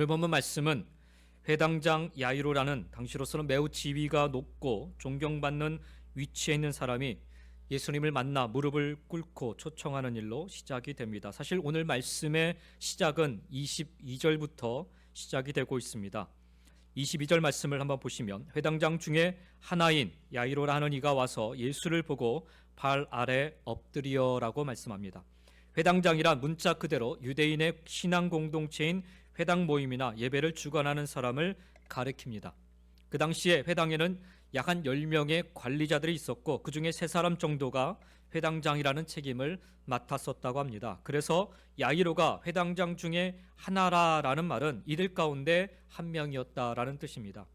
오늘 본문 말씀은 회당장 야이로라는 당시로서는 매우 지위가 높고 존경받는 위치에 있는 사람이 예수님을 만나 무릎을 꿇고 초청하는 일로 시작이 됩니다. 사실 오늘 말씀의 시작은 22절부터 시작이 되고 있습니다. 22절 말씀을 한번 보시면 회당장 중에 하나인 야이로라 하는 이가 와서 예수를 보고 발 아래 엎드리어라고 말씀합니다. 회당장이란 문자 그대로 유대인의 신앙 공동체인 회당 모임이나 예배를 주관하는 사람을 가리킵니다. 그 당시에 회당에는 약 한 10명의 관리자들이 있었고 그 중에 3사람 정도가 회당장이라는 책임을 맡았었다고 합니다. 그래서 야이로가 회당장 중에 하나라라는 말은 이들 가운데 한 명이었다라는 뜻입니다.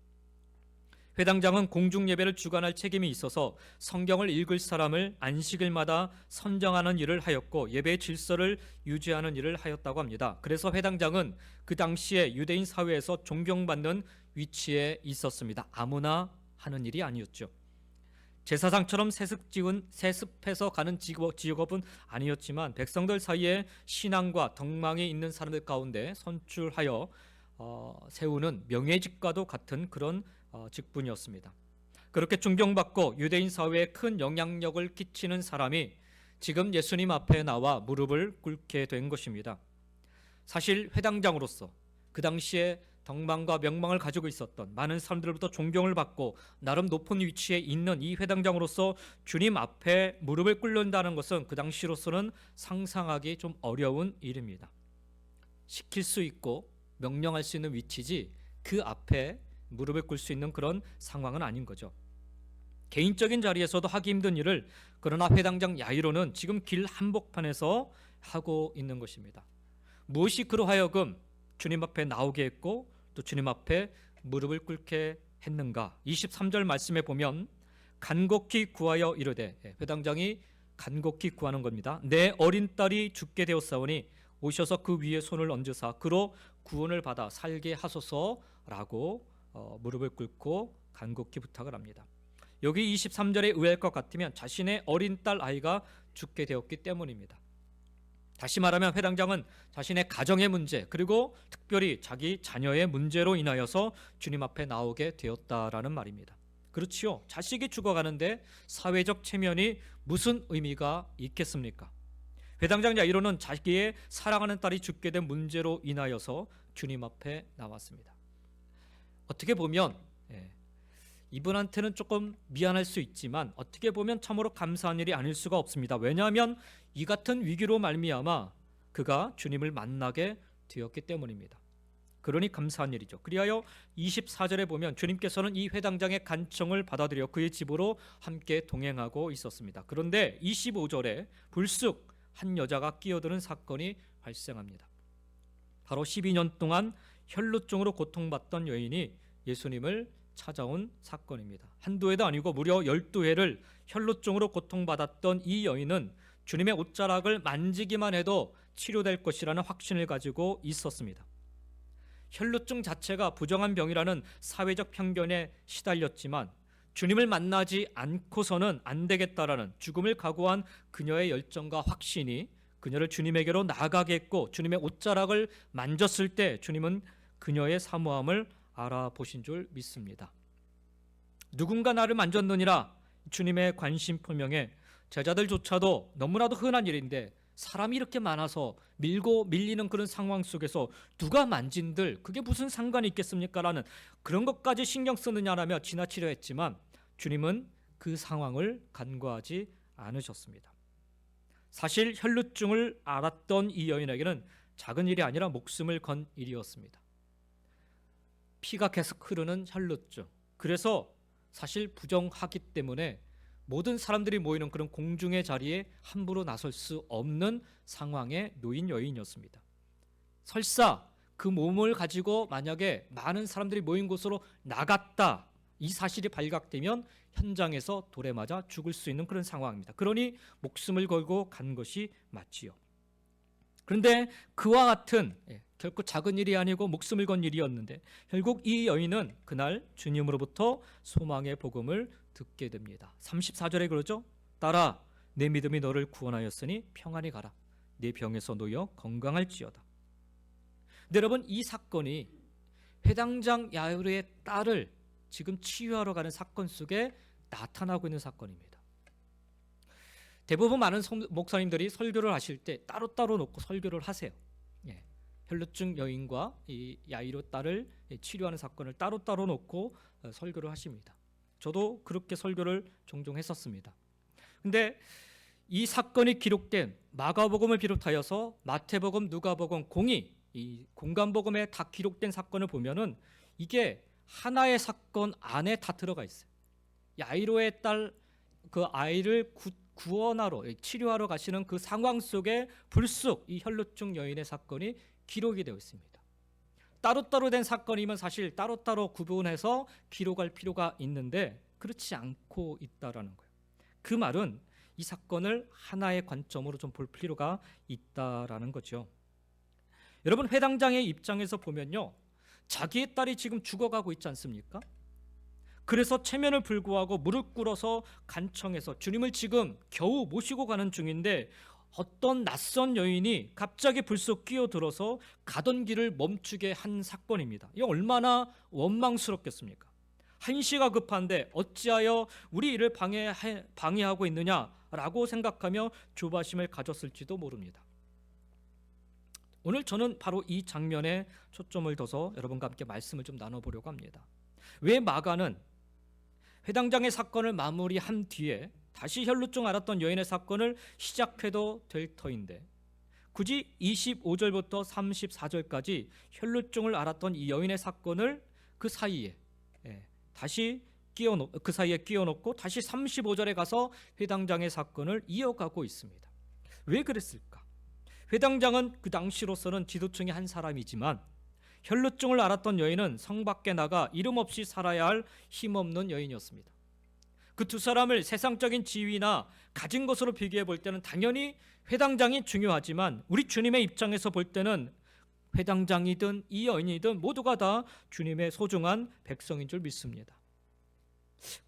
회당장은 공중예배를 주관할 책임이 있어서 성경을 읽을 사람을 안식일마다 선정하는 일을 하였고 예배의 질서를 유지하는 일을 하였다고 합니다. 그래서 회당장은 그 당시에 유대인 사회에서 존경받는 위치에 있었습니다. 아무나 하는 일이 아니었죠. 제사장처럼 세습해서 가는 직업은 아니었지만 백성들 사이에 신앙과 덕망이 있는 사람들 가운데 선출하여 세우는 명예직과도 같은 그런 직분이었습니다. 그렇게 존경받고 유대인 사회에 큰 영향력을 끼치는 사람이 지금 예수님 앞에 나와 무릎을 꿇게 된 것입니다. 사실 회당장으로서 그 당시에 덕망과 명망을 가지고 있었던 많은 사람들로부터 존경을 받고 나름 높은 위치에 있는 이 회당장으로서 주님 앞에 무릎을 꿇는다는 것은 그 당시로서는 상상하기 좀 어려운 일입니다. 시킬 수 있고 명령할 수 있는 위치지 그 앞에 무릎을 꿇을 수 있는 그런 상황은 아닌 거죠. 개인적인 자리에서도 하기 힘든 일을 그러나 회당장 야이로는 지금 길 한복판에서 하고 있는 것입니다. 무엇이 그로 하여금 주님 앞에 나오게 했고 또 주님 앞에 무릎을 꿇게 했는가? 23절 말씀에 보면 간곡히 구하여 이르되, 회당장이 간곡히 구하는 겁니다. 내 어린 딸이 죽게 되었사오니 오셔서 그 위에 손을 얹으사 그로 구원을 받아 살게 하소서라고 무릎을 꿇고 간곡히 부탁을 합니다. 여기 23절에 의할 것 같으면 자신의 어린 딸 아이가 죽게 되었기 때문입니다. 다시 말하면 회당장은 자신의 가정의 문제 그리고 특별히 자기 자녀의 문제로 인하여서 주님 앞에 나오게 되었다라는 말입니다. 그렇지요. 자식이 죽어가는데 사회적 체면이 무슨 의미가 있겠습니까? 회당장 야이로는 자기의 사랑하는 딸이 죽게 된 문제로 인하여서 주님 앞에 나왔습니다. 어떻게 보면 이분한테는 조금 미안할 수 있지만 어떻게 보면 참으로 감사한 일이 아닐 수가 없습니다. 왜냐하면 이 같은 위기로 말미암아 그가 주님을 만나게 되었기 때문입니다. 그러니 감사한 일이죠. 그리하여 24절에 보면 주님께서는 이 회당장의 간청을 받아들여 그의 집으로 함께 동행하고 있었습니다. 그런데 25절에 불쑥 한 여자가 끼어드는 사건이 발생합니다. 바로 12년 동안 혈루증으로 고통받던 여인이 예수님을 찾아온 사건입니다. 한두 해도 아니고 무려 12해를 혈루증으로 고통받았던 이 여인은 주님의 옷자락을 만지기만 해도 치료될 것이라는 확신을 가지고 있었습니다. 혈루증 자체가 부정한 병이라는 사회적 편견에 시달렸지만 주님을 만나지 않고서는 안 되겠다라는 죽음을 각오한 그녀의 열정과 확신이 그녀를 주님에게로 나아가게 했고 주님의 옷자락을 만졌을 때 주님은 그녀의 사모함을 알아보신 줄 믿습니다. 누군가 나를 만졌느니라 주님의 관심 표명에 제자들조차도 너무나도 흔한 일인데 사람이 이렇게 많아서 밀고 밀리는 그런 상황 속에서 누가 만진들 그게 무슨 상관이 있겠습니까? 라는 그런 것까지 신경 쓰느냐라며 지나치려 했지만 주님은 그 상황을 간과하지 않으셨습니다. 사실 혈루증을 앓았던 이 여인에게는 작은 일이 아니라 목숨을 건 일이었습니다. 피가 계속 흐르는 혈루증. 그래서 사실 부정하기 때문에 모든 사람들이 모이는 그런 공중의 자리에 함부로 나설 수 없는 상황에 놓인 여인이었습니다. 설사 그 몸을 가지고 만약에 많은 사람들이 모인 곳으로 나갔다 이 사실이 발각되면 현장에서 돌에 맞아 죽을 수 있는 그런 상황입니다. 그러니 목숨을 걸고 간 것이 맞지요. 그런데 그와 같은 결코 작은 일이 아니고 목숨을 건 일이었는데 결국 이 여인은 그날 주님으로부터 소망의 복음을 듣게 됩니다. 34절에 그러죠. 딸아 내 믿음이 너를 구원하였으니 평안히 가라. 네 병에서 놓여 건강할지어다. 근데 여러분 이 사건이 회당장 야이로의 딸을 지금 치유하러 가는 사건 속에 나타나고 있는 사건입니다. 대부분 많은 목사님들이 설교를 하실 때 따로따로 놓고 설교를 하세요. 예. 혈루증 여인과 이 야이로 딸을 치료하는 사건을 따로따로 놓고 설교를 하십니다. 저도 그렇게 설교를 종종 했었습니다. 근데 이 사건이 기록된 마가복음을 비롯하여서 마태복음, 누가복음, 공이 이 공간복음에 다 기록된 사건을 보면은 이게 하나의 사건 안에 다 들어가 있어요. 야이로의 딸 그 아이를 구원하러 치료하러 가시는 그 상황 속에 불쑥 이 혈루증 여인의 사건이 기록이 되어 있습니다. 따로따로 된 사건이면 사실 따로따로 구분해서 기록할 필요가 있는데 그렇지 않고 있다라는 거예요. 그 말은 이 사건을 하나의 관점으로 좀 볼 필요가 있다라는 거죠. 여러분, 회당장의 입장에서 보면요, 자기의 딸이 지금 죽어가고 있지 않습니까? 그래서 체면을 불구하고 무릎 꿇어서 간청해서 주님을 지금 겨우 모시고 가는 중인데 어떤 낯선 여인이 갑자기 불쑥 끼어들어서 가던 길을 멈추게 한 사건입니다. 이게 얼마나 원망스럽겠습니까? 한시가 급한데 어찌하여 우리 일을 방해하고 있느냐라고 생각하며 조바심을 가졌을지도 모릅니다. 오늘 저는 바로 이 장면에 초점을 둬서 여러분과 함께 말씀을 좀 나눠보려고 합니다. 왜 마가는 회당장의 사건을 마무리한 뒤에 다시 혈루증 앓았던 여인의 사건을 시작해도 될 터인데 굳이 25절부터 34절까지 혈루증을 앓았던 이 여인의 사건을 그 사이에 다시 끼워놓고 다시 35절에 가서 회당장의 사건을 이어가고 있습니다. 왜 그랬을까? 회당장은 그 당시로서는 지도층의 한 사람이지만 혈루증을 앓았던 여인은 성 밖에 나가 이름 없이 살아야 할 힘없는 여인이었습니다. 그 두 사람을 세상적인 지위나 가진 것으로 비교해 볼 때는 당연히 회당장이 중요하지만 우리 주님의 입장에서 볼 때는 회당장이든 이 여인이든 모두가 다 주님의 소중한 백성인 줄 믿습니다.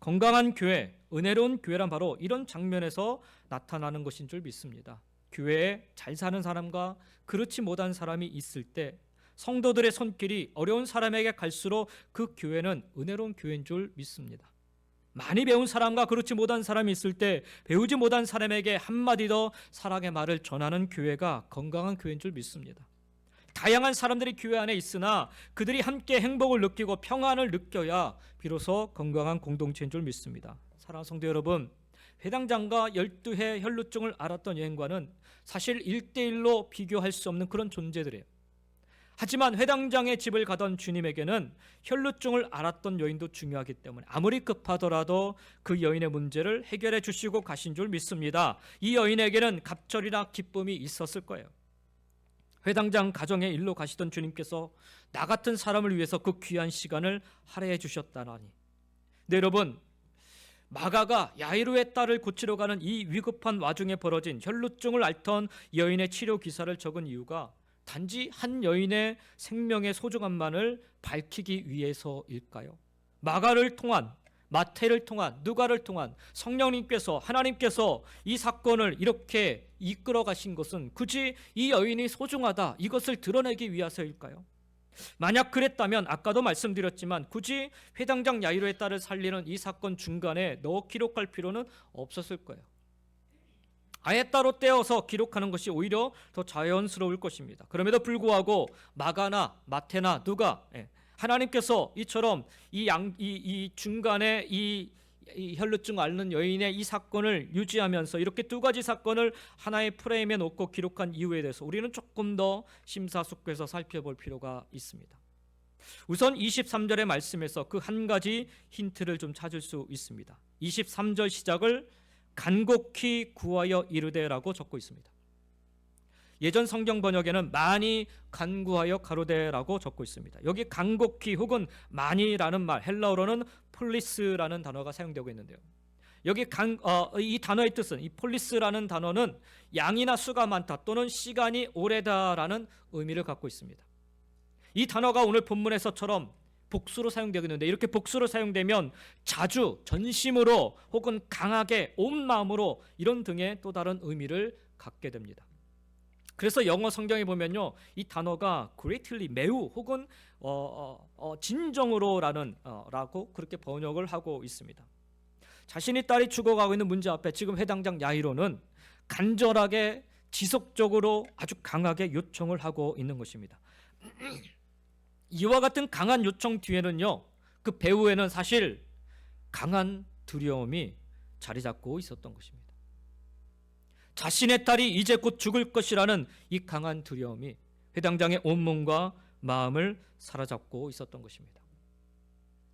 건강한 교회, 은혜로운 교회란 바로 이런 장면에서 나타나는 것인 줄 믿습니다. 교회에 잘 사는 사람과 그렇지 못한 사람이 있을 때 성도들의 손길이 어려운 사람에게 갈수록 그 교회는 은혜로운 교회인 줄 믿습니다. 많이 배운 사람과 그렇지 못한 사람이 있을 때 배우지 못한 사람에게 한마디 더 사랑의 말을 전하는 교회가 건강한 교회인 줄 믿습니다. 다양한 사람들이 교회 안에 있으나 그들이 함께 행복을 느끼고 평안을 느껴야 비로소 건강한 공동체인 줄 믿습니다. 사랑하는 성도 여러분, 회당장과 12해 혈루증을 앓았던 여인과는 사실 1대1로 비교할 수 없는 그런 존재들이에요. 하지만 회당장의 집을 가던 주님에게는 혈루증을 앓았던 여인도 중요하기 때문에 아무리 급하더라도 그 여인의 문제를 해결해 주시고 가신 줄 믿습니다. 이 여인에게는 갑절이나 기쁨이 있었을 거예요. 회당장 가정의 일로 가시던 주님께서 나 같은 사람을 위해서 그 귀한 시간을 할애해 주셨다라니. 네, 여러분, 마가가 야이로의 딸을 고치러 가는 이 위급한 와중에 벌어진 혈루증을 앓던 여인의 치료 기사를 적은 이유가 단지 한 여인의 생명의 소중함만을 밝히기 위해서일까요? 마가를 통한, 마태를 통한, 누가를 통한 성령님께서, 하나님께서 이 사건을 이렇게 이끌어 가신 것은 굳이 이 여인이 소중하다 이것을 드러내기 위해서일까요? 만약 그랬다면 아까도 말씀드렸지만 굳이 회당장 야이로의 딸을 살리는 이 사건 중간에 넣어 기록할 필요는 없었을 거예요. 아예 따로 떼어서 기록하는 것이 오히려 더 자연스러울 것입니다. 그럼에도 불구하고 마가나 마태나 누가 하나님께서 이처럼 이 중간에 이 혈루증 앓는 여인의 이 사건을 유지하면서 이렇게 두 가지 사건을 하나의 프레임에 놓고 기록한 이유에 대해서 우리는 조금 더 심사숙고해서 살펴볼 필요가 있습니다. 우선 23절의 말씀에서 그 한 가지 힌트를 좀 찾을 수 있습니다. 23절 시작을 간곡히 구하여 이르되라고 적고 있습니다. 예전 성경 번역에는 많이 간구하여 가로되라고 적고 있습니다. 여기 간곡히 혹은 많이라는 말, 헬라어로는 폴리스라는 단어가 사용되고 있는데요. 여기 이 단어의 뜻은, 이 폴리스라는 단어는 양이나 수가 많다 또는 시간이 오래다라는 의미를 갖고 있습니다. 이 단어가 오늘 본문에서처럼 복수로 사용되고 있는데 이렇게 복수로 사용되면 자주, 전심으로 혹은 강하게, 온 마음으로 이런 등의 또 다른 의미를 갖게 됩니다. 그래서 영어 성경에 보면요, 이 단어가 greatly, 매우, 혹은 진정으로라는 라고 그렇게 번역을 하고 있습니다. 자신의 딸이 죽어가고 있는 문제 앞에 지금 회당장 야이로는 간절하게 지속적으로 아주 강하게 요청을 하고 있는 것입니다. 이와 같은 강한 요청 뒤에는요, 그 배후에는 사실 강한 두려움이 자리 잡고 있었던 것입니다. 자신의 딸이 이제 곧 죽을 것이라는 이 강한 두려움이 회당장의 온몸과 마음을 사로잡고 있었던 것입니다.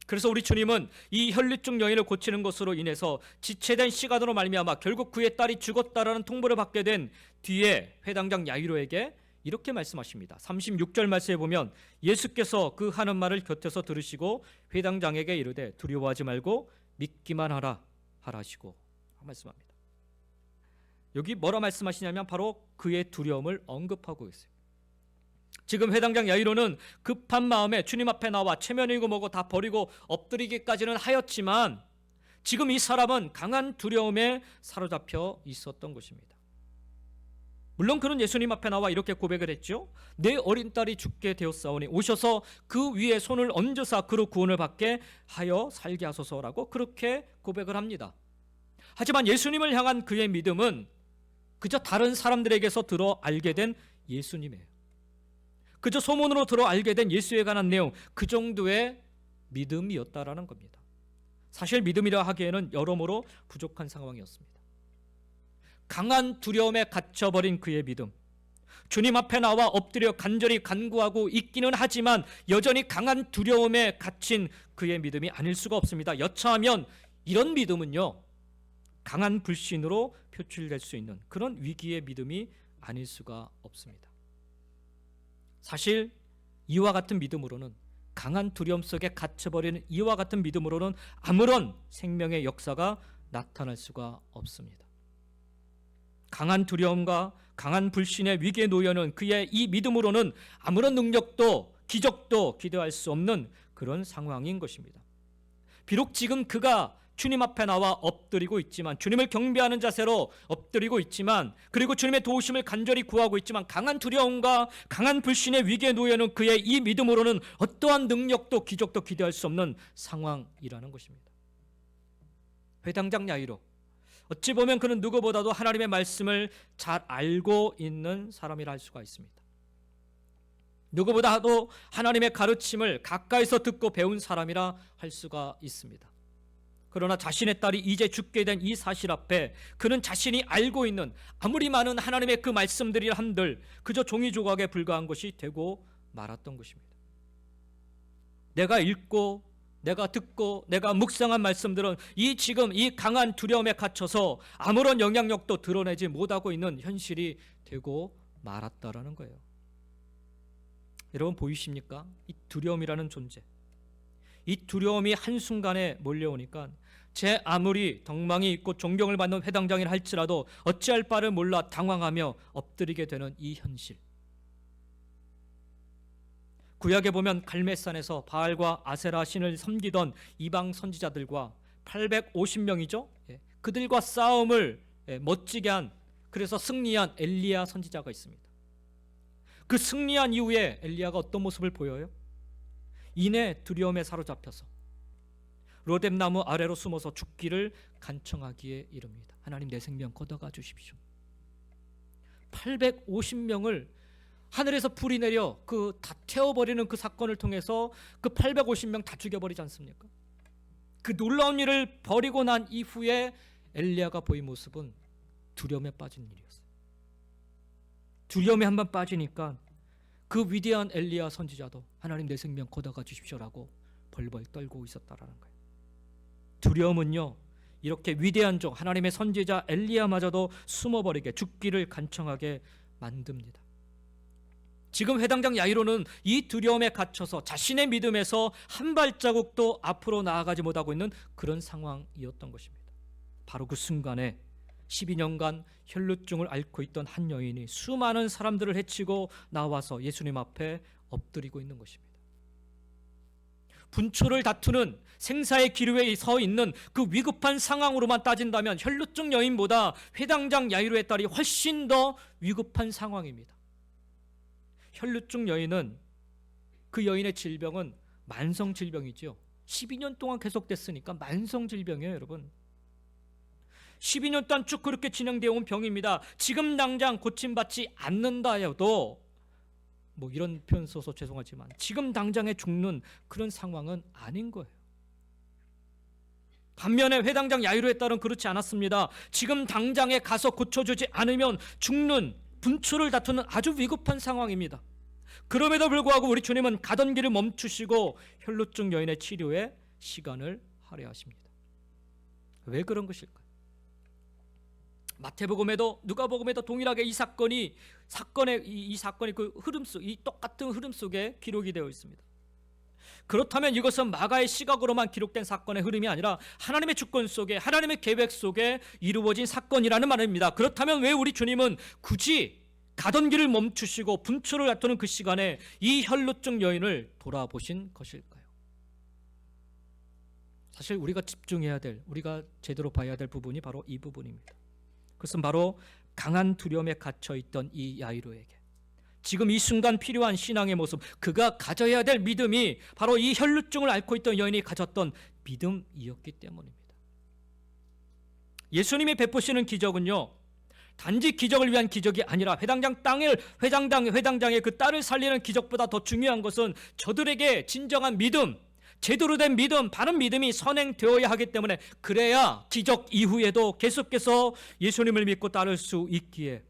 그래서 우리 주님은 이 혈류증 여인을 고치는 것으로 인해서 지체된 시간으로 말미암아 결국 그의 딸이 죽었다라는 통보를 받게 된 뒤에 회당장 야이로에게 이렇게 말씀하십니다. 36절 말씀에 보면 예수께서 그 하는 말을 곁에서 들으시고 회당장에게 이르되 두려워하지 말고 믿기만 하라 하시고 말씀합니다. 여기 뭐라 말씀하시냐면 바로 그의 두려움을 언급하고 있어요. 지금 회당장 야이로는 급한 마음에 주님 앞에 나와 체면이고 뭐고 다 버리고 엎드리기까지는 하였지만 지금 이 사람은 강한 두려움에 사로잡혀 있었던 것입니다. 물론 그는 예수님 앞에 나와 이렇게 고백을 했죠. 내 어린 딸이 죽게 되었사오니 오셔서 그 위에 손을 얹으사 그로 구원을 받게 하여 살게 하소서라고 그렇게 고백을 합니다. 하지만 예수님을 향한 그의 믿음은 그저 다른 사람들에게서 들어 알게 된 예수님이에요. 그저 소문으로 들어 알게 된 예수에 관한 내용, 그 정도의 믿음이었다라는 겁니다. 사실 믿음이라 하기에는 여러모로 부족한 상황이었습니다. 강한 두려움에 갇혀버린 그의 믿음, 주님 앞에 나와 엎드려 간절히 간구하고 있기는 하지만 여전히 강한 두려움에 갇힌 그의 믿음이 아닐 수가 없습니다. 여차하면 이런 믿음은요, 강한 불신으로 표출될 수 있는 그런 위기의 믿음이 아닐 수가 없습니다. 사실 이와 같은 믿음으로는, 강한 두려움 속에 갇혀버리는 이와 같은 믿음으로는 아무런 생명의 역사가 나타날 수가 없습니다. 강한 두려움과 강한 불신의 위기에 놓여는 그의 이 믿음으로는 아무런 능력도 기적도 기대할 수 없는 그런 상황인 것입니다. 비록 지금 그가 주님 앞에 나와 엎드리고 있지만, 주님을 경배하는 자세로 엎드리고 있지만, 그리고 주님의 도우심을 간절히 구하고 있지만 강한 두려움과 강한 불신의 위기에 놓여는 그의 이 믿음으로는 어떠한 능력도 기적도 기대할 수 없는 상황이라는 것입니다. 회당장 야이로, 어찌 보면 그는 누구보다도 하나님의 말씀을 잘 알고 있는 사람이라 할 수가 있습니다. 누구보다도 하나님의 가르침을 가까이서 듣고 배운 사람이라 할 수가 있습니다. 그러나 자신의 딸이 이제 죽게 된 이 사실 앞에 그는 자신이 알고 있는 아무리 많은 하나님의 그 말씀들이 한들 그저 종이 조각에 불과한 것이 되고 말았던 것입니다. 내가 읽고 내가 듣고 내가 묵상한 말씀들은 지금 이 강한 두려움에 갇혀서 아무런 영향력도 드러내지 못하고 있는 현실이 되고 말았다라는 거예요. 여러분 보이십니까? 이 두려움이라는 존재, 이 두려움이 한순간에 몰려오니까 제 아무리 덕망이 있고 존경을 받는 회당장이라 할지라도 어찌할 바를 몰라 당황하며 엎드리게 되는 이 현실. 구약에 보면 갈멜산에서 바알과 아세라 신을 섬기던 이방 선지자들과 850명이죠. 그들과 싸움을 멋지게 한, 그래서 승리한 엘리야 선지자가 있습니다. 그 승리한 이후에 엘리야가 어떤 모습을 보여요? 이내 두려움에 사로잡혀서 로뎀나무 아래로 숨어서 죽기를 간청하기에 이릅니다. 하나님, 내 생명 걷어가 주십시오. 850명을 하늘에서 불이 내려 다 태워버리는 그 사건을 통해서 그 850명 다 죽여버리지 않습니까? 그 놀라운 일을 벌이고 난 이후에 엘리야가 보인 모습은 두려움에 빠진 일이었어요. 두려움에 한번 빠지니까 그 위대한 엘리야 선지자도 하나님, 내 생명 걷어가 주십시오라고 벌벌 떨고 있었다라는 거예요. 두려움은요, 이렇게 위대한 종 하나님의 선지자 엘리야마저도 숨어버리게, 죽기를 간청하게 만듭니다. 지금 회당장 야이로는 이 두려움에 갇혀서 자신의 믿음에서 한 발자국도 앞으로 나아가지 못하고 있는 그런 상황이었던 것입니다. 바로 그 순간에 12년간 혈루증을 앓고 있던 한 여인이 수많은 사람들을 해치고 나와서 예수님 앞에 엎드리고 있는 것입니다. 분초를 다투는 생사의 기로에 서 있는 그 위급한 상황으로만 따진다면 혈루증 여인보다 회당장 야이로의 딸이 훨씬 더 위급한 상황입니다. 혈루증 여인은 그 여인의 질병은 만성 질병이죠. 12년 동안 계속됐으니까 만성 질병이에요, 여러분. 12년 동안 쭉 그렇게 진행되어 온 병입니다. 지금 당장 고침받지 않는다 해도 뭐 이런 표현 써서 죄송하지만 지금 당장에 죽는 그런 상황은 아닌 거예요. 반면에 회당장 야이로에 따른 그렇지 않았습니다. 지금 당장에 가서 고쳐주지 않으면 죽는, 분초를 다투는 아주 위급한 상황입니다. 그럼에도 불구하고 우리 주님은 가던 길을 멈추시고 혈루증 여인의 치료에 시간을 할애하십니다. 왜 그런 것일까요? 마태복음에도 누가복음에도 동일하게 이 사건이 그 흐름 속, 이 똑같은 흐름 속에 기록이 되어 있습니다. 그렇다면 이것은 마가의 시각으로만 기록된 사건의 흐름이 아니라 하나님의 주권 속에, 하나님의 계획 속에 이루어진 사건이라는 말입니다. 그렇다면 왜 우리 주님은 굳이 가던 길을 멈추시고 분초를 다투는 그 시간에 이 혈루증 여인을 돌아보신 것일까요? 사실 우리가 집중해야 될, 우리가 제대로 봐야 될 부분이 바로 이 부분입니다. 그것은 바로 강한 두려움에 갇혀있던 이 야이로에게 지금 이 순간 필요한 신앙의 모습, 그가 가져야 될 믿음이 바로 이 혈루증을 앓고 있던 여인이 가졌던 믿음이었기 때문입니다. 예수님이 베푸시는 기적은요, 단지 기적을 위한 기적이 아니라 회당장의 그 딸을 살리는 기적보다 더 중요한 것은 저들에게 진정한 믿음, 제대로 된 믿음, 바른 믿음이 선행되어야 하기 때문에, 그래야 기적 이후에도 계속해서 예수님을 믿고 따를 수 있기에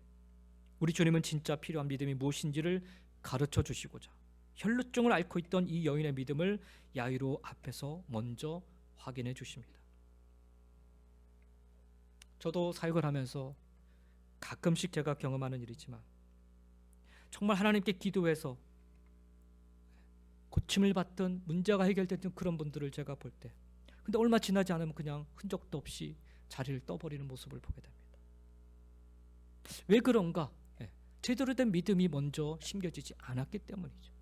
우리 주님은 진짜 필요한 믿음이 무엇인지를 가르쳐 주시고자 혈루증을 앓고 있던 이 여인의 믿음을 야이로 앞에서 먼저 확인해 주십니다. 저도 사역을 하면서 가끔씩 제가 경험하는 일이지만 정말 하나님께 기도해서 고침을 받던, 문제가 해결됐던 그런 분들을 제가 볼 때, 근데 얼마 지나지 않으면 그냥 흔적도 없이 자리를 떠버리는 모습을 보게 됩니다. 왜 그런가? 제대로 된 믿음이 먼저 심겨지지 않았기 때문이죠.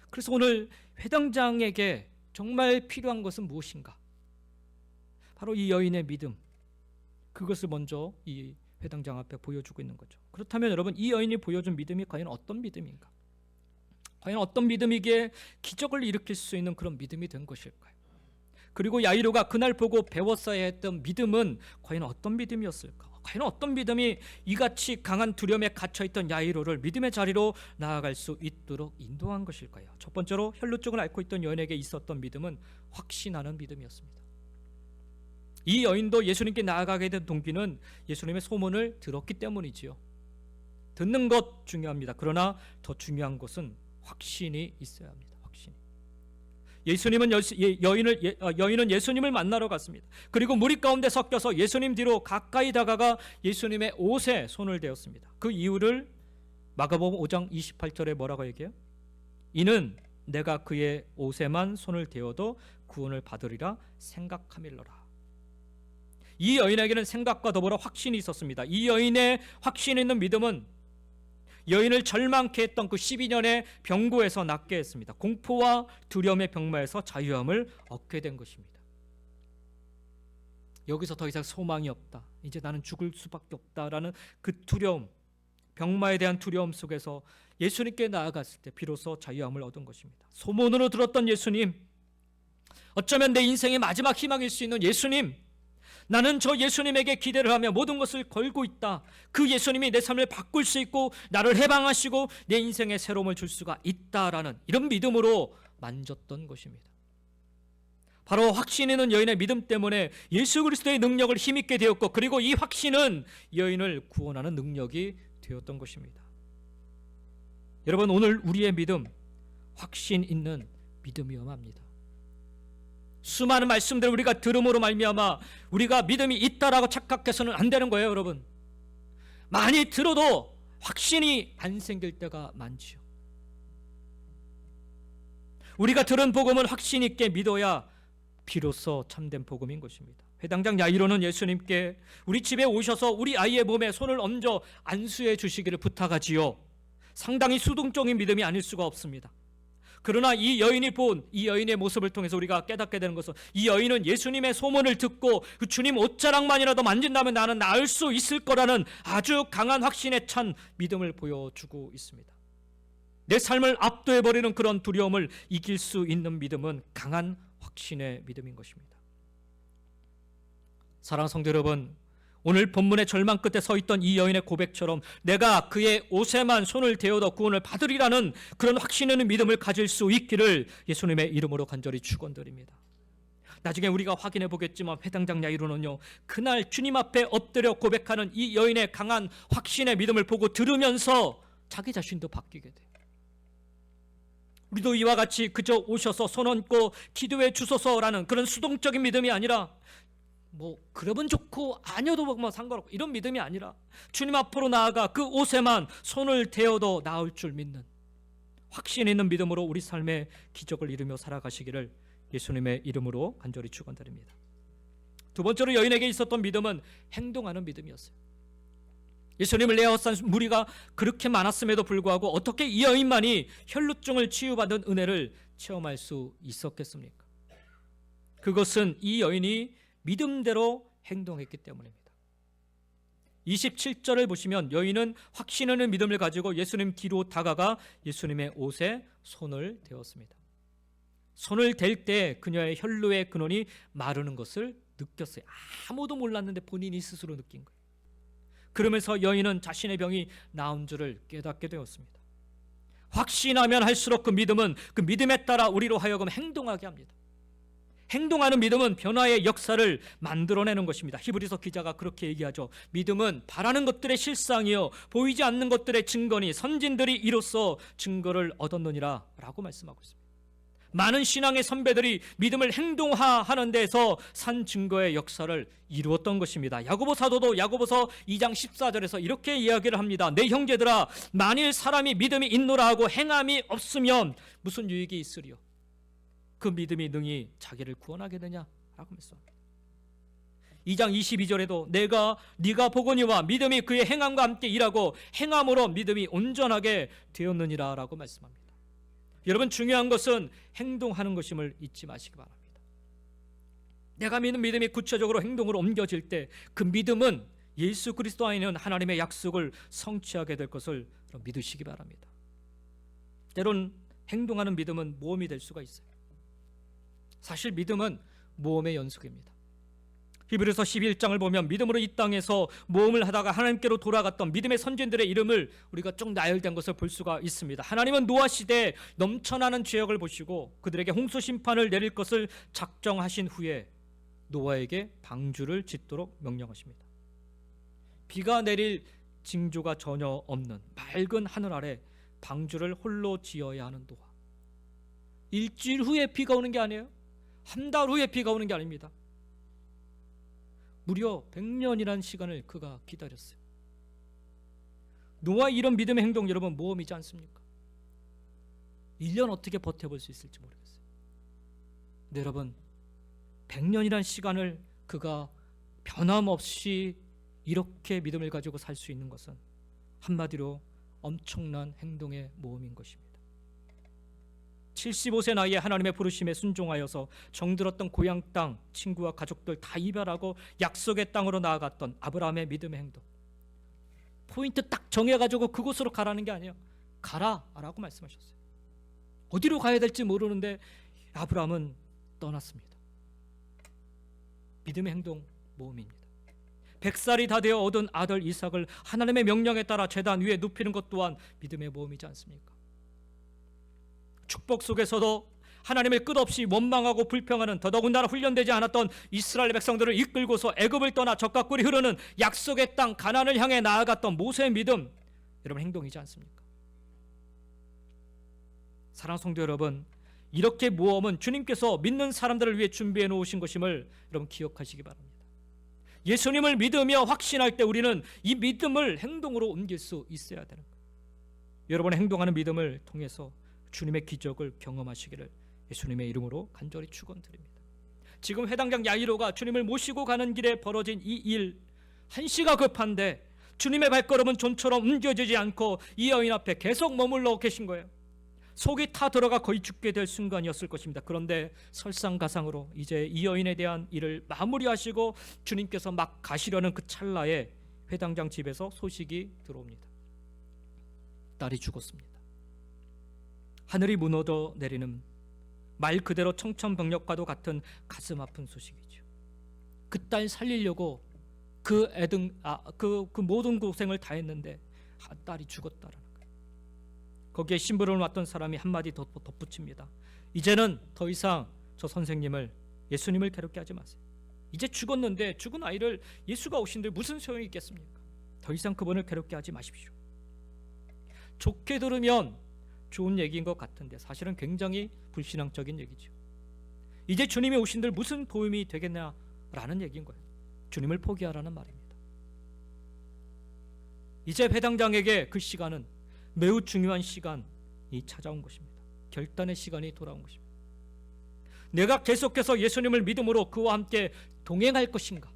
그래서 오늘 회당장에게 정말 필요한 것은 무엇인가? 바로 이 여인의 믿음, 그것을 먼저 이 회당장 앞에 보여주고 있는 거죠. 그렇다면 여러분, 이 여인이 보여준 믿음이 과연 어떤 믿음인가? 과연 어떤 믿음이기에 기적을 일으킬 수 있는 그런 믿음이 된 것일까요? 그리고 야이로가 그날 보고 배웠어야 했던 믿음은 과연 어떤 믿음이었을까? 과연 어떤 믿음이 이같이 강한 두려움에 갇혀있던 야이로를 믿음의 자리로 나아갈 수 있도록 인도한 것일까요? 첫 번째로 혈루증을 앓고 있던 여인에게 있었던 믿음은 확신하는 믿음이었습니다. 이 여인도 예수님께 나아가게 된 동기는 예수님의 소문을 들었기 때문이지요. 듣는 것 중요합니다. 그러나 더 중요한 것은 확신이 있어야 합니다. 확신이. 여인은 예수님을 만나러 갔습니다. 그리고 무리 가운데 섞여서 예수님 뒤로 가까이 다가가 예수님의 옷에 손을 대었습니다. 그 이유를 마가복음 5장 28절에 뭐라고 얘기해요? 이는 내가 그의 옷에만 손을 대어도 구원을 받으리라 생각함일러라. 이 여인에게는 생각과 더불어 확신이 있었습니다. 이 여인의 확신 있는 믿음은 여인을 절망케 했던 그 12년의 병고에서 낫게 했습니다. 공포와 두려움의 병마에서 자유함을 얻게 된 것입니다. 여기서 더 이상 소망이 없다, 이제 나는 죽을 수밖에 없다라는 그 두려움, 병마에 대한 두려움 속에서 예수님께 나아갔을 때 비로소 자유함을 얻은 것입니다. 소문으로 들었던 예수님, 어쩌면 내 인생의 마지막 희망일 수 있는 예수님, 나는 저 예수님에게 기대를 하며 모든 것을 걸고 있다. 그 예수님이 내 삶을 바꿀 수 있고 나를 해방하시고 내 인생에 새로움을 줄 수가 있다라는 이런 믿음으로 만졌던 것입니다. 바로 확신 있는 여인의 믿음 때문에 예수 그리스도의 능력을 힘있게 되었고, 그리고 이 확신은 여인을 구원하는 능력이 되었던 것입니다. 여러분, 오늘 우리의 믿음, 확신 있는 믿음이어야 합니다. 수많은 말씀들을 우리가 들음으로 말미암아 우리가 믿음이 있다라고 착각해서는 안 되는 거예요, 여러분. 많이 들어도 확신이 안 생길 때가 많지요. 우리가 들은 복음은 확신 있게 믿어야 비로소 참된 복음인 것입니다. 회당장 야이로는 예수님께 우리 집에 오셔서 우리 아이의 몸에 손을 얹어 안수해 주시기를 부탁하지요. 상당히 수동적인 믿음이 아닐 수가 없습니다. 그러나 이 여인이 본 이 여인의 모습을 통해서 우리가 깨닫게 되는 것은 이 여인은 예수님의 소문을 듣고 그 주님 옷자락만이라도 만진다면 나는 나을 수 있을 거라는 아주 강한 확신에 찬 믿음을 보여주고 있습니다. 내 삶을 압도해버리는 그런 두려움을 이길 수 있는 믿음은 강한 확신의 믿음인 것입니다. 사랑하는 성도 여러분, 오늘 본문의 절망 끝에 서 있던 이 여인의 고백처럼 내가 그의 옷에만 손을 대어도 구원을 받으리라는 그런 확신 있는 믿음을 가질 수 있기를 예수님의 이름으로 간절히 축원드립니다. 나중에 우리가 확인해 보겠지만 회당장 야이로는요, 그날 주님 앞에 엎드려 고백하는 이 여인의 강한 확신의 믿음을 보고 들으면서 자기 자신도 바뀌게 돼요. 우리도 이와 같이 그저 오셔서 손 얹고 기도해 주소서라는 그런 수동적인 믿음이 아니라 그러면 좋고 아니어도 상관없고 이런 믿음이 아니라 주님 앞으로 나아가 그 옷에만 손을 대어도 나을 줄 믿는 확신 있는 믿음으로 우리 삶의 기적을 이루며 살아가시기를 예수님의 이름으로 간절히 축원드립니다. 두 번째로 여인에게 있었던 믿음은 행동하는 믿음이었어요. 예수님을 에워싼 무리가 그렇게 많았음에도 불구하고 어떻게 이 여인만이 혈루증을 치유받은 은혜를 체험할 수 있었겠습니까? 그것은 이 여인이 믿음대로 행동했기 때문입니다. 27절을 보시면 여인은 확신 있는 믿음을 가지고 예수님 뒤로 다가가 예수님의 옷에 손을 대었습니다. 손을 댈 때 그녀의 혈루의 근원이 마르는 것을 느꼈어요. 아무도 몰랐는데 본인이 스스로 느낀 거예요. 그러면서 여인은 자신의 병이 나은 줄을 깨닫게 되었습니다. 확신하면 할수록 그 믿음은 그 믿음에 따라 우리로 하여금 행동하게 합니다. 행동하는 믿음은 변화의 역사를 만들어내는 것입니다. 히브리서 기자가 그렇게 얘기하죠. 믿음은 바라는 것들의 실상이요 보이지 않는 것들의 증거니 선진들이 이로써 증거를 얻었느니라 라고 말씀하고 있습니다. 많은 신앙의 선배들이 믿음을 행동화하는 데서 산 증거의 역사를 이루었던 것입니다. 야고보 사도도 야고보서 2장 14절에서 이렇게 이야기를 합니다. 내 형제들아, 만일 사람이 믿음이 있노라 하고 행함이 없으면 무슨 유익이 있으리요? 그 믿음이 능히 자기를 구원하게 되냐라고 말씀합니다. 2장 22절에도 네가 보거니와 믿음이 그의 행함과 함께 일하고 행함으로 믿음이 온전하게 되었느니라 라고 말씀합니다. 여러분, 중요한 것은 행동하는 것임을 잊지 마시기 바랍니다. 내가 믿는 믿음이 구체적으로 행동으로 옮겨질 때 그 믿음은 예수 그리스도 안에 있는 하나님의 약속을 성취하게 될 것을 믿으시기 바랍니다. 때론 행동하는 믿음은 모험이 될 수가 있어요. 사실 믿음은 모험의 연속입니다. 히브리서 11장을 보면 믿음으로 이 땅에서 모험을 하다가 하나님께로 돌아갔던 믿음의 선진들의 이름을 우리가 쭉 나열된 것을 볼 수가 있습니다. 하나님은 노아 시대에 넘쳐나는 죄악을 보시고 그들에게 홍수 심판을 내릴 것을 작정하신 후에 노아에게 방주를 짓도록 명령하십니다. 비가 내릴 징조가 전혀 없는 맑은 하늘 아래 방주를 홀로 지어야 하는 노아. 일주일 후에 비가 오는 게 아니에요. 한 달 후에 비가 오는 게 아닙니다. 무려 100년이라는 시간을 그가 기다렸어요. 노아의 이런 믿음의 행동, 여러분 모험이지 않습니까? 1년 어떻게 버텨볼 수 있을지 모르겠어요. 근데 여러분, 100년이라는 시간을 그가 변함없이 이렇게 믿음을 가지고 살 수 있는 것은 한마디로 엄청난 행동의 모험인 것입니다. 75세 나이에 하나님의 부르심에 순종하여서 정들었던 고향 땅, 친구와 가족들 다 이별하고 약속의 땅으로 나아갔던 아브라함의 믿음의 행동. 포인트 딱 정해가지고 그곳으로 가라는 게 아니에요. 가라라고 말씀하셨어요. 어디로 가야 될지 모르는데 아브라함은 떠났습니다. 믿음의 행동 모험입니다. 100살이 다 되어 얻은 아들 이삭을 하나님의 명령에 따라 제단 위에 눕히는 것 또한 믿음의 모험이지 않습니까? 축복 속에서도 하나님을 끝없이 원망하고 불평하는 더더군다나 훈련되지 않았던 이스라엘 백성들을 이끌고서 애굽을 떠나 적과 꿀이 흐르는 약속의 땅 가나안을 향해 나아갔던 모세의 믿음, 여러분 행동이지 않습니까? 사랑하는 성도 여러분, 이렇게 모험은 주님께서 믿는 사람들을 위해 준비해 놓으신 것임을 여러분 기억하시기 바랍니다. 예수님을 믿으며 확신할 때 우리는 이 믿음을 행동으로 옮길 수 있어야 되는 거예요. 여러분의 행동하는 믿음을 통해서 주님의 기적을 경험하시기를 예수님의 이름으로 간절히 축원드립니다. 지금 회당장 야이로가 주님을 모시고 가는 길에 벌어진 이 일, 한시가 급한데 주님의 발걸음은 좀처럼 옮겨지지 않고 이 여인 앞에 계속 머물러 계신 거예요. 속이 타 들어가 거의 죽게 될 순간이었을 것입니다. 그런데 설상가상으로 이제 이 여인에 대한 일을 마무리하시고 주님께서 막 가시려는 그 찰나에 회당장 집에서 소식이 들어옵니다. 딸이 죽었습니다. 하늘이 무너져 내리는 말 그대로 청천벽력과도 같은 가슴 아픈 소식이죠. 그 딸 살리려고 그 모든 고생을 다 했는데 딸이 죽었다라는 거예요. 거기에 심부름을 맡던 사람이 한마디 더 덧붙입니다. 이제는 더 이상 저 선생님을, 예수님을 괴롭게 하지 마세요. 이제 죽었는데 죽은 아이를 예수가 오신데 무슨 소용이 있겠습니까? 더 이상 그분을 괴롭게 하지 마십시오. 좋게 들으면 좋은 얘기인 것 같은데 사실은 굉장히 불신앙적인 얘기죠. 이제 주님이 오신들 무슨 도움이 되겠냐라는 얘기인 거예요. 주님을 포기하라는 말입니다. 이제 회당장에게 그 시간은 매우 중요한 시간이 찾아온 것입니다. 결단의 시간이 돌아온 것입니다. 내가 계속해서 예수님을 믿음으로 그와 함께 동행할 것인가,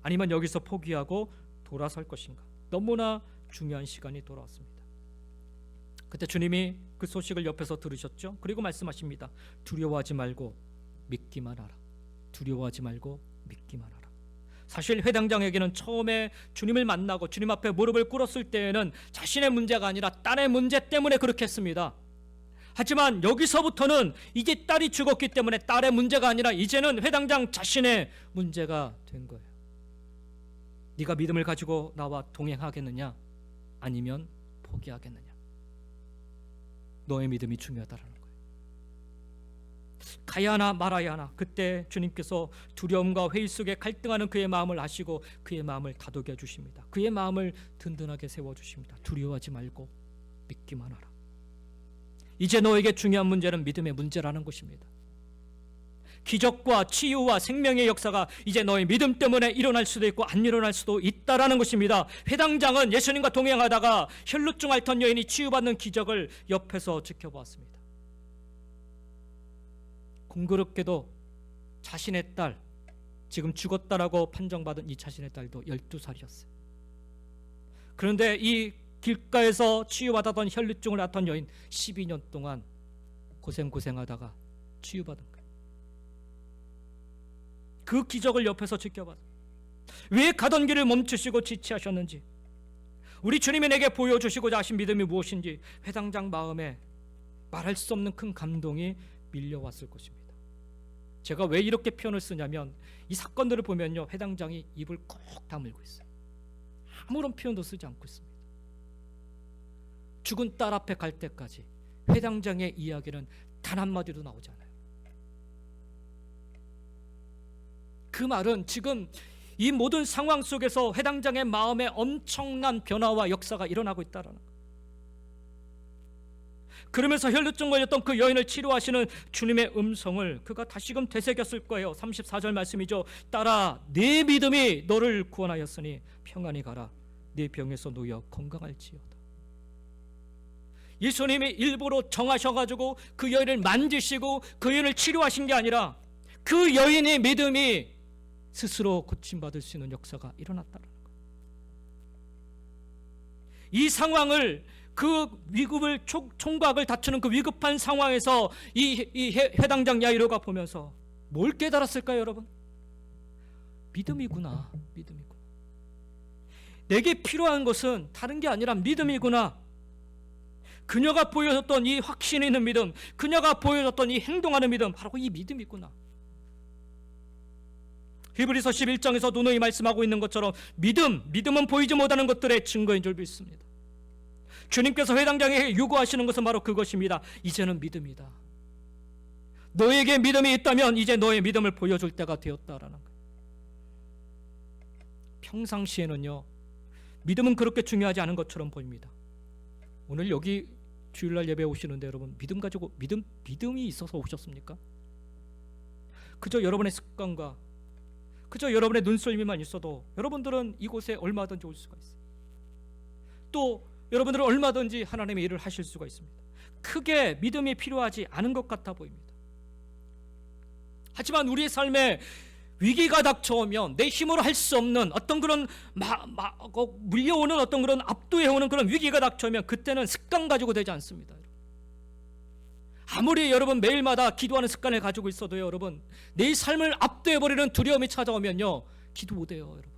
아니면 여기서 포기하고 돌아설 것인가. 너무나 중요한 시간이 돌아왔습니다. 그때 주님이 그 소식을 옆에서 들으셨죠. 그리고 말씀하십니다. 두려워하지 말고 믿기만 하라. 두려워하지 말고 믿기만 하라. 사실 회당장에게는 처음에 주님을 만나고 주님 앞에 무릎을 꿇었을 때에는 자신의 문제가 아니라 딸의 문제 때문에 그렇게 했습니다. 하지만 여기서부터는 이제 딸이 죽었기 때문에 딸의 문제가 아니라 이제는 회당장 자신의 문제가 된 거예요. 네가 믿음을 가지고 나와 동행하겠느냐, 아니면 포기하겠느냐. 너의 믿음이 중요하다라는 거예요. 가야 하나 말아야 하나. 그때 주님께서 두려움과 회의 속에 갈등하는 그의 마음을 아시고 그의 마음을 다독여 주십니다. 그의 마음을 든든하게 세워주십니다. 두려워하지 말고 믿기만 하라. 이제 너에게 중요한 문제는 믿음의 문제라는 것입니다. 기적과 치유와 생명의 역사가 이제 너의 믿음 때문에 일어날 수도 있고 안 일어날 수도 있다라는 것입니다. 회당장은 예수님과 동행하다가 혈루증 앓던 여인이 치유받는 기적을 옆에서 지켜보았습니다. 공교롭게도 자신의 딸, 지금 죽었다라고 판정받은 이 자신의 딸도 12살이었어요. 그런데 이 길가에서 치유받았던 혈루증을 앓던 여인 12년 동안 고생하다가 치유받은 거예요. 그 기적을 옆에서 지켜봤어요. 왜 가던 길을 멈추시고 지체하셨는지, 우리 주님이 내게 보여주시고자 하신 믿음이 무엇인지 회당장 마음에 말할 수 없는 큰 감동이 밀려왔을 것입니다. 제가 왜 이렇게 표현을 쓰냐면 이 사건들을 보면요, 회당장이 입을 꼭 다물고 있어요. 아무런 표현도 쓰지 않고 있습니다. 죽은 딸 앞에 갈 때까지 회당장의 이야기는 단 한마디도 나오지 않아요. 그 말은 지금 이 모든 상황 속에서 회당장의 마음에 엄청난 변화와 역사가 일어나고 있다는 거예요. 그러면서 혈루증 걸렸던 그 여인을 치료하시는 주님의 음성을 그가 다시금 되새겼을 거예요. 34절 말씀이죠. 딸아, 네 믿음이 너를 구원하였으니 평안히 가라. 네 병에서 놓여 건강할지어다. 예수님이 일부러 정하셔가지고 그 여인을 만지시고 그 여인을 치료하신 게 아니라 그 여인의 믿음이 스스로 고침받을 수 있는 역사가 일어났다는 거예요. 이 상황을, 그 위급을, 총각을 다투는 그 위급한 상황에서 이 회당장 야이로가 보면서 뭘 깨달았을까요, 여러분? 믿음이구나. 믿음이구나. 내게 필요한 것은 다른 게 아니라 믿음이구나. 그녀가 보여줬던 이 확신 있는 믿음, 그녀가 보여줬던 이 행동하는 믿음, 바로 이 믿음이구나. 히브리서 11장에서 누누이 말씀하고 있는 것처럼 믿음은 보이지 못하는 것들의 증거인 줄 믿습니다. 주님께서 회당장에게 요구하시는 것은 바로 그것입니다. 이제는 믿음이다. 너에게 믿음이 있다면 이제 너의 믿음을 보여줄 때가 되었다라는 거예요. 평상시에는요, 믿음은 그렇게 중요하지 않은 것처럼 보입니다. 오늘 여기 주일날 예배 오시는데 여러분, 믿음 가지고 믿음이 있어서 오셨습니까? 그저 여러분의 습관과 그저 여러분의 눈썰미만 있어도 여러분들은 이곳에 얼마든지 올 수가 있어요. 또 여러분들은 얼마든지 하나님의 일을 하실 수가 있습니다. 크게 믿음이 필요하지 않은 것 같아 보입니다. 하지만 우리의 삶에 위기가 닥쳐오면 내 힘으로 할 수 없는 어떤 그런 물려오는 어떤 그런 압도해오는 그런 위기가 닥쳐오면 그때는 습관 가지고 되지 않습니다. 아무리 여러분 매일마다 기도하는 습관을 가지고 있어도 여러분 내 삶을 압도해버리는 두려움이 찾아오면요 기도 못해요. 여러분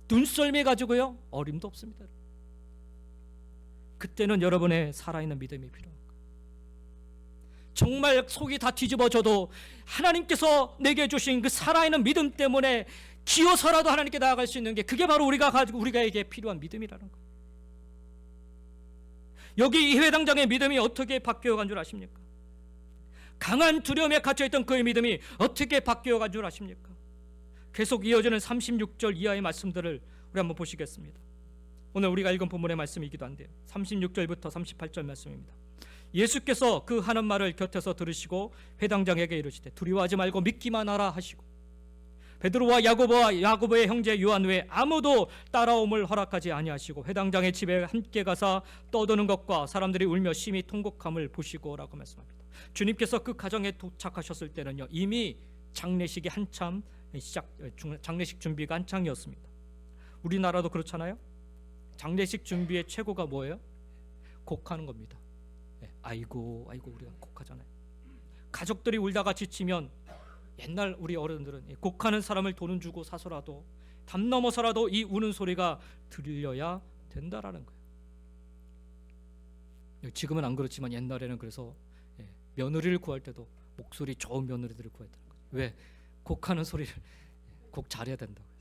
눈썰미 가지고요 어림도 없습니다. 그때는 여러분의 살아있는 믿음이 필요합니다. 정말 속이 다 뒤집어져도 하나님께서 내게 주신 그 살아있는 믿음 때문에 기어서라도 하나님께 나아갈 수 있는 게 그게 바로 우리가에게 필요한 믿음이라는 거예요. 여기 이 회당장의 믿음이 어떻게 바뀌어간 줄 아십니까? 강한 두려움에 갇혀있던 그의 믿음이 어떻게 바뀌어간 줄 아십니까? 계속 이어지는 36절 이하의 말씀들을 우리 한번 보시겠습니다. 오늘 우리가 읽은 본문의 말씀이기도 한데요, 36절부터 38절 말씀입니다. 예수께서 그 하는 말을 곁에서 들으시고 회당장에게 이르시되 두려워하지 말고 믿기만 하라 하시고 베드로와 야고보의 형제 요한 외에 아무도 따라옴을 허락하지 아니하시고 회당장의 집에 함께 가사 떠드는 것과 사람들이 울며 심히 통곡함을 보시고 라고 말씀합니다. 주님께서 그 가정에 도착하셨을 때는요 이미 장례식 준비가 한창이었습니다. 우리나라도 그렇잖아요. 장례식 준비의 최고가 뭐예요? 곡하는 겁니다. 아이고 우리가 곡하잖아요. 가족들이 울다가 지치면 옛날 우리 어른들은 곡하는 사람을 돈은 주고 사서라도 담 넘어서라도 이 우는 소리가 들려야 된다라는 거예요. 지금은 안 그렇지만 옛날에는 그래서 며느리를 구할 때도 목소리 좋은 며느리들을 구했다는 거예요. 왜? 곡하는 소리를 곡 잘해야 된다고 해서.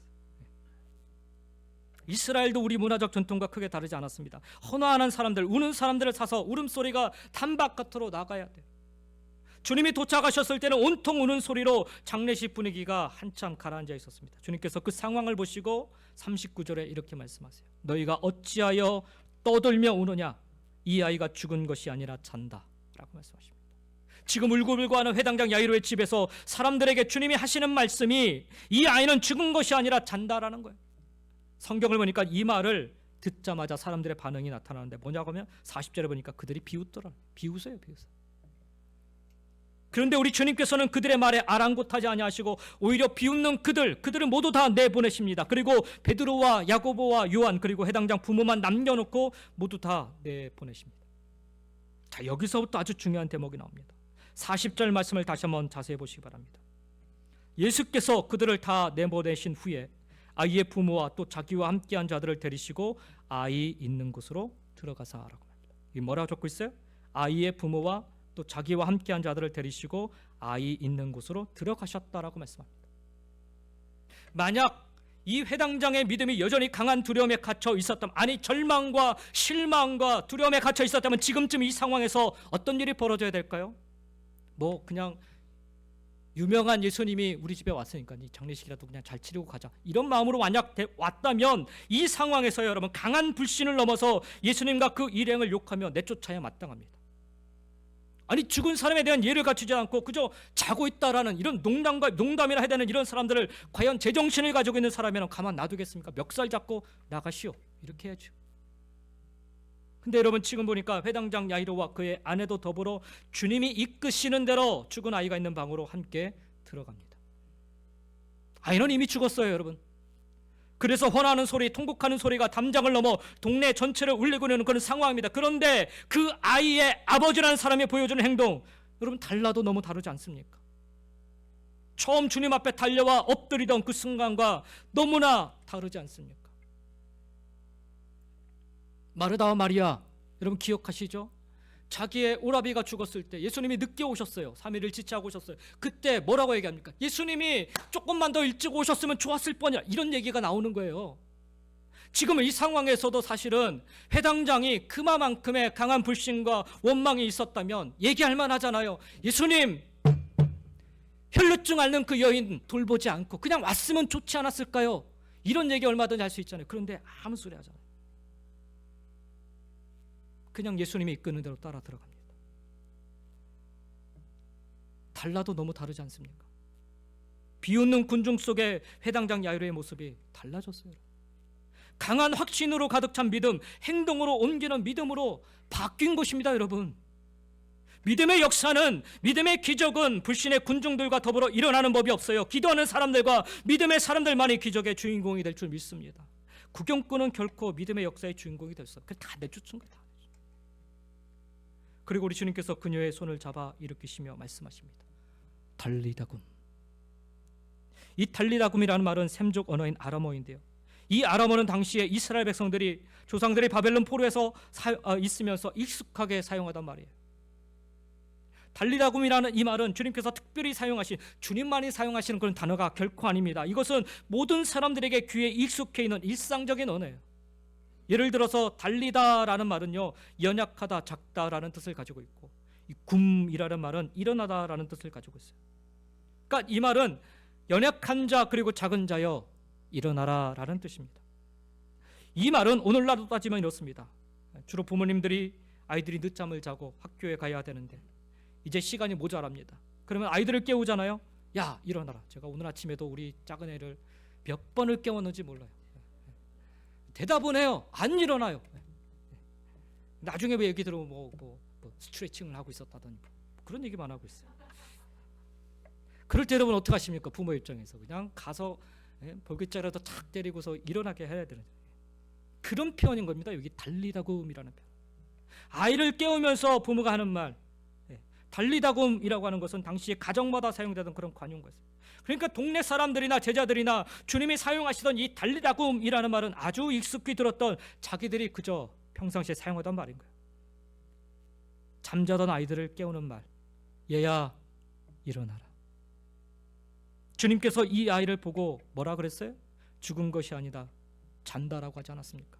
이스라엘도 우리 문화적 전통과 크게 다르지 않았습니다. 헌화하는 사람들, 우는 사람들을 사서 울음소리가 단바깥으로 나가야 돼요. 주님이 도착하셨을 때는 온통 우는 소리로 장례식 분위기가 한참 가라앉아 있었습니다. 주님께서 그 상황을 보시고 39절에 이렇게 말씀하세요. 너희가 어찌하여 떠들며 우느냐? 이 아이가 죽은 것이 아니라 잔다 라고 말씀하십니다. 지금 울고불고 하는 회당장 야이로의 집에서 사람들에게 주님이 하시는 말씀이 이 아이는 죽은 것이 아니라 잔다라는 거예요. 성경을 보니까 이 말을 듣자마자 사람들의 반응이 나타나는데 뭐냐고 하면 40절에 보니까 그들이 비웃더라. 비웃어요. 그런데 우리 주님께서는 그들의 말에 아랑곳하지 아니하시고 오히려 비웃는 그들을 모두 다 내보내십니다. 그리고 베드로와 야고보와 요한 그리고 해당장 부모만 남겨놓고 모두 다 내보내십니다. 자, 여기서부터 아주 중요한 대목이 나옵니다. 40절 말씀을 다시 한번 자세히 보시기 바랍니다. 예수께서 그들을 다 내보내신 후에 아이의 부모와 또 자기와 함께한 자들을 데리시고 아이 있는 곳으로 들어가사라고 합니다. 이 뭐라고 적고 있어요? 아이의 부모와 또 자기와 함께한 자들을 데리시고 아이 있는 곳으로 들어가셨다라고 말씀합니다. 만약 이 회당장의 믿음이 여전히 강한 두려움에 갇혀 있었다면, 아니 절망과 실망과 두려움에 갇혀 있었다면 지금쯤 이 상황에서 어떤 일이 벌어져야 될까요? 뭐 그냥 유명한 예수님이 우리 집에 왔으니까 이 장례식이라도 그냥 잘 치르고 가자, 이런 마음으로 만약 왔다면 이 상황에서 여러분 강한 불신을 넘어서 예수님과 그 일행을 욕하며 내쫓아야 마땅합니다. 아니 죽은 사람에 대한 예를 갖추지 않고 그저 자고 있다라는 이런 농담이나 해야 되는 이런 사람들을 과연 제정신을 가지고 있는 사람이라면 가만 놔두겠습니까? 멱살 잡고 나가시오 이렇게 해야죠. 근데 여러분 지금 보니까 회당장 야이로와 그의 아내도 더불어 주님이 이끄시는 대로 죽은 아이가 있는 방으로 함께 들어갑니다. 아이는 이미 죽었어요, 여러분. 그래서 헌하는 소리, 통곡하는 소리가 담장을 넘어 동네 전체를 울리고 있는 그런 상황입니다. 그런데 그 아이의 아버지라는 사람이 보여주는 행동, 여러분 달라도 너무 다르지 않습니까? 처음 주님 앞에 달려와 엎드리던 그 순간과 너무나 다르지 않습니까? 마르다와 마리아, 여러분 기억하시죠? 자기의 오라비가 죽었을 때 예수님이 늦게 오셨어요. 3일을 지체하고 오셨어요. 그때 뭐라고 얘기합니까? 예수님이 조금만 더 일찍 오셨으면 좋았을 뻔이야, 이런 얘기가 나오는 거예요. 지금 이 상황에서도 사실은 회당장이 그만큼의 강한 불신과 원망이 있었다면 얘기할 만하잖아요. 예수님, 혈루증 앓는 그 여인 돌보지 않고 그냥 왔으면 좋지 않았을까요? 이런 얘기 얼마든지 할 수 있잖아요. 그런데 아무 소리 하잖아요. 그냥 예수님이 이끄는 대로 따라 들어갑니다. 달라도 너무 다르지 않습니까? 비웃는 군중 속에 회당장 야이로의 모습이 달라졌어요. 강한 확신으로 가득 찬 믿음, 행동으로 옮기는 믿음으로 바뀐 것입니다, 여러분. 믿음의 역사는, 믿음의 기적은 불신의 군중들과 더불어 일어나는 법이 없어요. 기도하는 사람들과 믿음의 사람들만이 기적의 주인공이 될 줄 믿습니다. 구경꾼은 결코 믿음의 역사의 주인공이 될 수 없어요. 다 내쫓은 거다. 그리고 우리 주님께서 그녀의 손을 잡아 일으키시며 말씀하십니다. 달리다굼. 이 달리다굼이라는 말은 셈족 언어인 아람어인데요, 이 아람어는 당시에 이스라엘 백성들이, 조상들이 바벨론 포로에서 있으면서 익숙하게 사용하던 말이에요. 달리다굼이라는 이 말은 주님께서 특별히 사용하신, 주님만이 사용하시는 그런 단어가 결코 아닙니다. 이것은 모든 사람들에게 귀에 익숙해 있는 일상적인 언어예요. 예를 들어서 달리다라는 말은요, 연약하다, 작다라는 뜻을 가지고 있고, 이 굼이라는 말은 일어나다라는 뜻을 가지고 있어요. 그러니까 이 말은 연약한 자 그리고 작은 자여 일어나라라는 뜻입니다. 이 말은 오늘날도 따지면 이렇습니다. 주로 부모님들이 아이들이 늦잠을 자고 학교에 가야 되는데 이제 시간이 모자랍니다. 그러면 아이들을 깨우잖아요. 야, 일어나라. 제가 오늘 아침에도 우리 작은 애를 몇 번을 깨웠는지 몰라요. 대답은 해요. 안 일어나요. 나중에 왜 얘기 들으면 뭐 스트레칭을 하고 있었다더니 그런 얘기만 하고 있어요. 그럴 때 여러분 어떻게 하십니까? 부모 입장에서 그냥 가서 볼깃자라도 탁 때리고서 일어나게 해야 되는 그런 표현인 겁니다. 여기 달리다굼이라는 표현. 아이를 깨우면서 부모가 하는 말, 달리다굼이라고 하는 것은 당시에 가정마다 사용되던 그런 관용어였습니다. 그러니까 동네 사람들이나 제자들이나 주님이 사용하시던 이 달리다굼이라는 말은 아주 익숙히 들었던, 자기들이 그저 평상시에 사용하던 말인 거예요. 잠자던 아이들을 깨우는 말, 얘야 일어나라. 주님께서 이 아이를 보고 뭐라 그랬어요? 죽은 것이 아니다, 잔다라고 하지 않았습니까?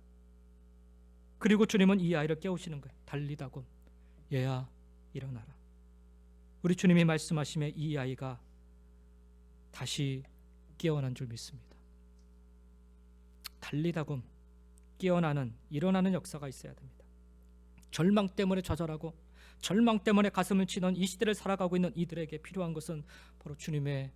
그리고 주님은 이 아이를 깨우시는 거예요. 달리다굼, 얘야 일어나라. 우리 주님이 말씀하심에 이 아이가 다시 깨어난 줄 믿습니다. 달리다굼, 깨어나는, 일어나는 역사가 있어야 됩니다. 절망 때문에 좌절하고 절망 때문에 가슴을 치는 이 시대를 살아가고 있는 이들에게 필요한 것은 바로 주님의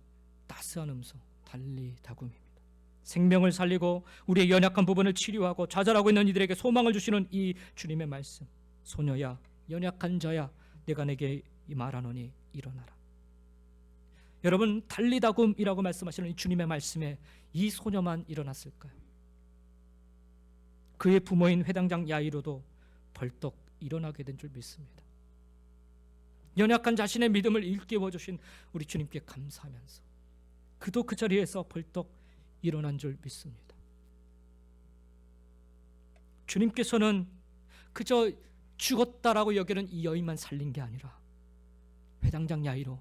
따스한 음성, 달리다굼입니다. 생명을 살리고 우리의 연약한 부분을 치료하고 좌절하고 있는 이들에게 소망을 주시는 이 주님의 말씀, 소녀야, 연약한 자야, 내가 내게 말하노니 일어나라. 여러분, 달리다굼이라고 말씀하시는 이 주님의 말씀에 이 소녀만 일어났을까요? 그의 부모인 회당장 야이로도 벌떡 일어나게 된 줄 믿습니다. 연약한 자신의 믿음을 일깨워 주신 우리 주님께 감사하면서 그도 그 자리에서 벌떡 일어난 줄 믿습니다. 주님께서는 그저 죽었다라고 여기는 이 여인만 살린 게 아니라 회당장 야이로,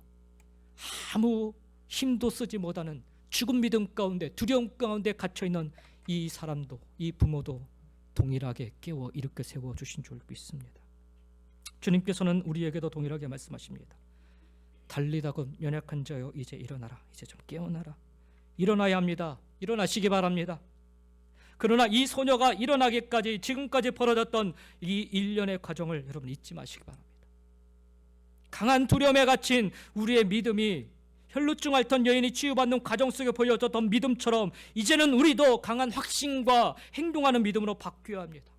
아무 힘도 쓰지 못하는 죽은 믿음 가운데, 두려움 가운데 갇혀있는 이 사람도, 이 부모도 동일하게 깨워 일으켜 세워주신 줄 믿습니다. 주님께서는 우리에게도 동일하게 말씀하십니다. 달리다굼, 연약한 자여 이제 일어나라. 이제 좀 깨어나라. 일어나야 합니다. 일어나시기 바랍니다. 그러나 이 소녀가 일어나기까지 지금까지 벌어졌던 이 일련의 과정을 여러분 잊지 마시기 바랍니다. 강한 두려움에 갇힌 우리의 믿음이 혈루증 앓던 여인이 치유받는 과정 속에 보여졌던 믿음처럼 이제는 우리도 강한 확신과 행동하는 믿음으로 바뀌어야 합니다.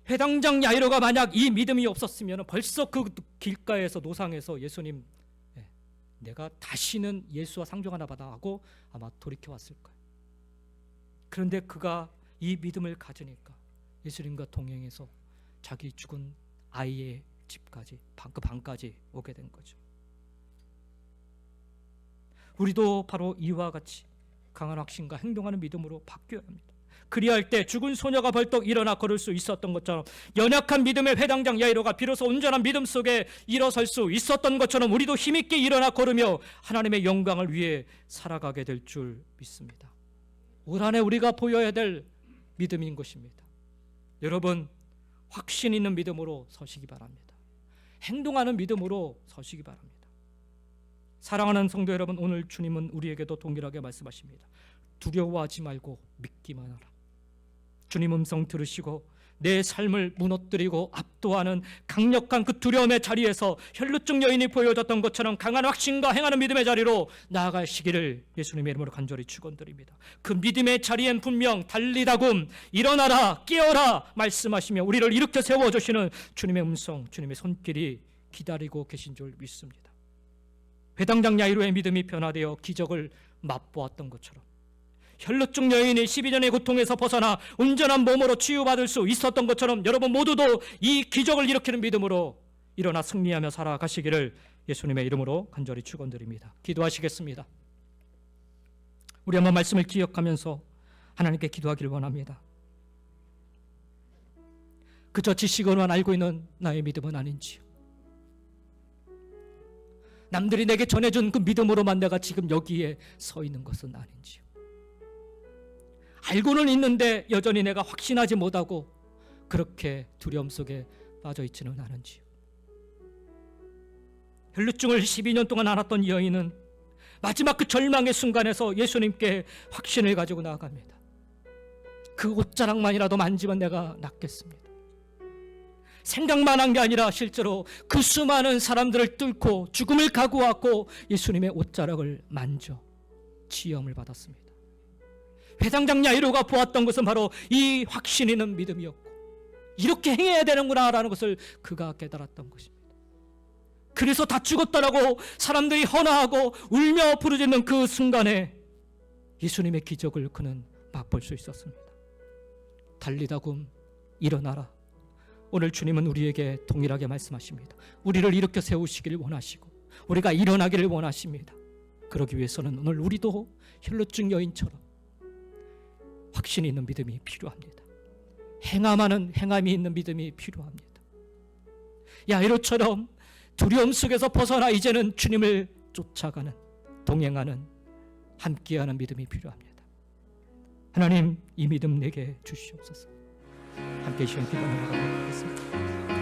회당장 야이로가 만약 이 믿음이 없었으면 벌써 그 길가에서, 노상에서 예수님, 내가 다시는 예수와 상종하나 보다 하고 아마 돌이켜왔을 거예요. 그런데 그가 이 믿음을 가지니까 예수님과 동행해서 자기 죽은 아이의 집까지, 그 방까지 오게 된 거죠. 우리도 바로 이와 같이 강한 확신과 행동하는 믿음으로 바뀌어야 합니다. 그리할 때 죽은 소녀가 벌떡 일어나 걸을 수 있었던 것처럼, 연약한 믿음의 회당장 야이로가 비로소 온전한 믿음 속에 일어설 수 있었던 것처럼 우리도 힘있게 일어나 걸으며 하나님의 영광을 위해 살아가게 될 줄 믿습니다. 올 한 해 우리가 보여야 될 믿음인 것입니다. 여러분, 확신 있는 믿음으로 서시기 바랍니다. 행동하는 믿음으로 서시기 바랍니다. 사랑하는 성도 여러분, 오늘 주님은 우리에게도 동일하게 말씀하십니다. 두려워하지 말고 믿기만 하라. 주님 음성 들으시고 내 삶을 무너뜨리고 압도하는 강력한 그 두려움의 자리에서 혈루증 여인이 보여줬던 것처럼 강한 확신과 행하는 믿음의 자리로 나아가시기를 예수님의 이름으로 간절히 축원드립니다. 그 믿음의 자리엔 분명 달리다굼, 일어나라, 깨어라 말씀하시며 우리를 일으켜 세워주시는 주님의 음성, 주님의 손길이 기다리고 계신 줄 믿습니다. 회당장 야이로의 믿음이 변화되어 기적을 맛보았던 것처럼 혈루증 여인이 12년의 고통에서 벗어나 온전한 몸으로 치유받을 수 있었던 것처럼 여러분 모두도 이 기적을 일으키는 믿음으로 일어나 승리하며 살아가시기를 예수님의 이름으로 간절히 축원드립니다. 기도하시겠습니다. 우리 한번 말씀을 기억하면서 하나님께 기도하기를 원합니다. 그저 지식으로만 알고 있는 나의 믿음은 아닌지요. 남들이 내게 전해준 그 믿음으로만 내가 지금 여기에 서 있는 것은 아닌지요. 알고는 있는데 여전히 내가 확신하지 못하고 그렇게 두려움 속에 빠져 있지는 않은지요. 혈루증을 12년 동안 앓았던 이 여인은 마지막 그 절망의 순간에서 예수님께 확신을 가지고 나아갑니다. 그 옷자락만이라도 만지면 내가 낫겠습니다. 생각만 한 게 아니라 실제로 그 수많은 사람들을 뚫고 죽음을 각오하고 예수님의 옷자락을 만져 치유함을 받았습니다. 회당장 야이로가 보았던 것은 바로 이 확신 있는 믿음이었고 이렇게 행해야 되는구나 라는 것을 그가 깨달았던 것입니다. 그래서 다 죽었다라고 사람들이 헌화하고 울며 부르짖는 그 순간에 예수님의 기적을 그는 맛볼 수 있었습니다. 달리다굼 일어나라. 오늘 주님은 우리에게 동일하게 말씀하십니다. 우리를 일으켜 세우시기를 원하시고 우리가 일어나기를 원하십니다. 그러기 위해서는 오늘 우리도 혈루증 여인처럼 확신이 있는 믿음이 필요합니다. 행함이 있는 믿음이 필요합니다. 야이로처럼 두려움 속에서 벗어나 이제는 주님을 쫓아가는, 동행하는, 함께하는 믿음이 필요합니다. 하나님, 이 믿음 내게 주시옵소서. 함께 시간 기도하며 나가도록 하겠습니다.